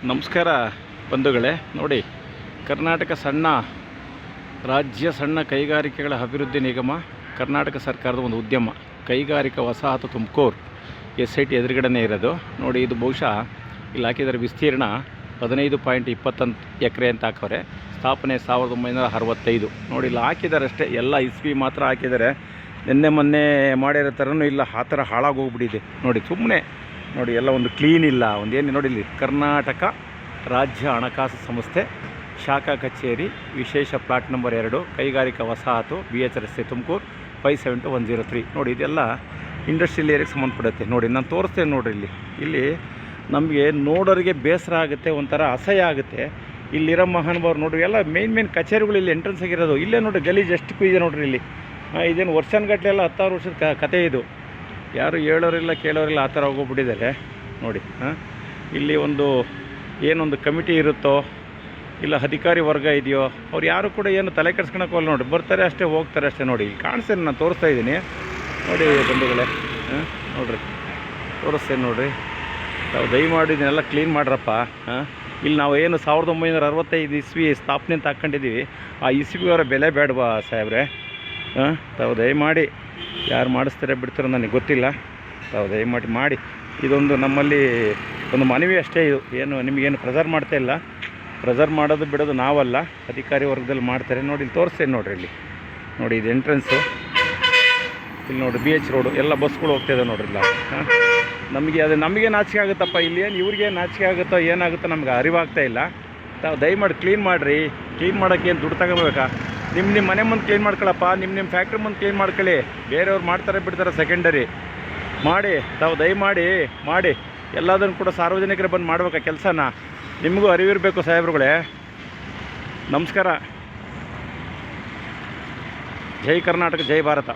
ನಮಸ್ಕಾರ ಬಂಧುಗಳೇ. ನೋಡಿ, ಕರ್ನಾಟಕ ರಾಜ್ಯ ಸಣ್ಣ ಕೈಗಾರಿಕೆಗಳ ಅಭಿವೃದ್ಧಿ ನಿಗಮ ಕರ್ನಾಟಕ ಸರ್ಕಾರದ ಒಂದು ಉದ್ಯಮ ಕೈಗಾರಿಕಾ ವಸಾಹತು ತುಮಕೂರು SIT ಎದುರುಗಡೆನೇ ಇರೋದು. ನೋಡಿ, ಇದು ಬಹುಶಃ ಇಲ್ಲಿ ಹಾಕಿದರೆ ವಿಸ್ತೀರ್ಣ 15.20 ಎಕರೆ ಅಂತ ಹಾಕವ್ರೆ. ಸ್ಥಾಪನೆ 1965. ನೋಡಿ, ಇಲ್ಲಿ ಹಾಕಿದ್ದಾರೆ ಅಷ್ಟೇ, ಎಲ್ಲ ಇಸ್ವಿ ಮಾತ್ರ ಹಾಕಿದ್ದಾರೆ. ನಿನ್ನೆ ಮೊನ್ನೆ ಮಾಡಿರೋ ಥರನೂ ಇಲ್ಲ, ಆ ಥರ ಹಾಳಾಗೋಗ್ಬಿಟ್ಟಿದೆ. ನೋಡಿ, ಸುಮ್ಮನೆ ನೋಡಿ, ಎಲ್ಲ ಒಂದು ಕ್ಲೀನ್ ಇಲ್ಲ, ಒಂದೇನು ನೋಡಿ, ಇಲ್ಲಿ ಕರ್ನಾಟಕ ರಾಜ್ಯ ಹಣಕಾಸು ಸಂಸ್ಥೆ ಶಾಖಾ ಕಚೇರಿ ವಿಶೇಷ ಪ್ಲಾಟ್ ನಂಬರ್ 2 ಕೈಗಾರಿಕಾ ವಸಾಹತು BH ರಸ್ತೆ ತುಮಕೂರು 572103. ನೋಡಿ, ಇದೆಲ್ಲ ಇಂಡಸ್ಟ್ರಿಯಲ್ ಏರಿಯಾಗೆ ಸಂಬಂಧಪಡುತ್ತೆ. ನೋಡಿ, ನಾನು ತೋರಿಸ್ತೇನೆ. ನೋಡಿರಿ, ಇಲ್ಲಿ ನಮಗೆ ನೋಡೋರಿಗೆ ಬೇಸರ ಆಗುತ್ತೆ, ಒಂಥರ ಅಸಹ್ಯ ಆಗುತ್ತೆ. ಇಲ್ಲಿರೋ ಮಹಾನುಭಾವರು ನೋಡ್ರಿ, ಎಲ್ಲ ಮೇನ್ ಕಚೇರಿಗಳು ಇಲ್ಲಿ ಎಂಟ್ರೆನ್ಸ್ ಆಗಿರೋದು. ಇಲ್ಲೇ ನೋಡಿ, ಗಲೀಜು ಎಷ್ಟು ಇದೆ ನೋಡ್ರಿ. ಇಲ್ಲಿ ಇದೇನು ವರ್ಷಾನುಗಟ್ಟಲೆ ಎಲ್ಲ 10 ವರ್ಷದ ಕತೆ ಇದು. ಯಾರು ಹೇಳೋರಿಲ್ಲ ಕೇಳೋರಿಲ್ಲ, ಆ ಥರ ಹೋಗ್ಬಿಟ್ಟಿದ್ದಾರೆ. ನೋಡಿ, ಇಲ್ಲಿ ಏನೊಂದು ಕಮಿಟಿ ಇರುತ್ತೋ ಇಲ್ಲ ಅಧಿಕಾರಿ ವರ್ಗ ಇದೆಯೋ ಅವ್ರು ಯಾರು ಕೂಡ ಏನು ತಲೆ ಕೆಡ್ಸ್ಕೊಳಕ್ಕೆ ಹೋಗಲ್ಲ. ನೋಡಿ, ಬರ್ತಾರೆ ಅಷ್ಟೇ, ಹೋಗ್ತಾರೆ ಅಷ್ಟೇ. ನೋಡಿ, ಇಲ್ಲಿ ಕಾಣಿಸ್ತೇನೆ, ನಾನು ತೋರಿಸ್ತಾ ಇದ್ದೀನಿ. ನೋಡಿ ಬಂಧುಗಳೇ, ನೋಡಿರಿ, ತೋರಿಸ್ತೇನೆ ನೋಡಿರಿ. ನಾವು ದಯಮಾಡಿ ಇದನ್ನೆಲ್ಲ ಕ್ಲೀನ್ ಮಾಡ್ರಪ್ಪ. ಇಲ್ಲಿ ನಾವು ಏನು 1965 ಇಸ್ವಿ ಸ್ಥಾಪನೆ ಅಂತ ಹಾಕ್ಕೊಂಡಿದ್ದೀವಿ. ಆ ಇಸ್ವಿಯವರ ಬೆಲೆ ಬೇಡವಾ ಸಾಹೇಬ್ರೆ? ತಾವು ದಯಮಾಡಿ ಯಾರು ಮಾಡಿಸ್ತಾರೆ ಬಿಡ್ತಾರೋ ನನಗೆ ಗೊತ್ತಿಲ್ಲ. ತಾವು ದಯಮಾಡಿ ಮಾಡಿ. ಇದೊಂದು ನಮ್ಮಲ್ಲಿ ಒಂದು ಮನವಿ ಅಷ್ಟೇ. ಇದು ಏನು ನಿಮಗೇನು ಪ್ರೆಸರ್ ಮಾಡ್ತಾ ಇಲ್ಲ. ಪ್ರೆಸರ್ ಮಾಡೋದು ಬಿಡೋದು ನಾವಲ್ಲ, ಅಧಿಕಾರಿ ವರ್ಗದಲ್ಲಿ ಮಾಡ್ತಾರೆ. ನೋಡಿ, ಇಲ್ಲಿ ತೋರಿಸ್ತೇನೆ ನೋಡಿರಿ. ಇಲ್ಲಿ ನೋಡಿ, ಇದು ಎಂಟ್ರೆನ್ಸು. ಇಲ್ಲಿ ನೋಡಿ, BH ರೋಡು ಎಲ್ಲ ಬಸ್ಗಳು ಹೋಗ್ತಾಯಿದೆ ನೋಡ್ರಿ. ಇಲ್ಲ ನಮಗೆ ನಾಚಿಕೆ ಆಗುತ್ತಪ್ಪ. ಇಲ್ಲಿ ಏನು ಇವ್ರಿಗೆ ನಾಚಿಕೆ ಆಗುತ್ತೋ ಏನಾಗುತ್ತೋ ನಮ್ಗೆ ಅರಿವಾಗ್ತಾ ಇಲ್ಲ. ತಾವು ದಯಮಾಡಿ ಕ್ಲೀನ್ ಮಾಡಿರಿ. ಕ್ಲೀನ್ ಮಾಡೋಕ್ಕೆ ಏನು ದುಡ್ಡು ತಗೋಬೇಕಾ? ನಿಮ್ಮ ಮನೆ ಮುಂದೆ ಕ್ಲೀನ್ ಮಾಡ್ಕೊಳ್ಳಪ್ಪ, ನಿಮ್ಮ ಫ್ಯಾಕ್ಟ್ರಿ ಮುಂದೆ ಕ್ಲೀನ್ ಮಾಡ್ಕೊಳ್ಳಿ. ಬೇರೆಯವ್ರು ಮಾಡ್ತಾರೆ ಬಿಡ್ತಾರೆ ಸೆಕೆಂಡರಿ ಮಾಡಿ. ತಾವು ದಯಮಾಡಿ ಮಾಡಿ. ಎಲ್ಲದನ್ನು ಕೂಡ ಸಾರ್ವಜನಿಕರು ಬಂದು ಮಾಡ್ಬೇಕಾ ಕೆಲಸನ? ನಿಮಗೂ ಅರಿವಿರಬೇಕು ಸಾಹೇಬ್ರುಗಳೇ. ನಮಸ್ಕಾರ. ಜೈ ಕರ್ನಾಟಕ, ಜೈ ಭಾರತ.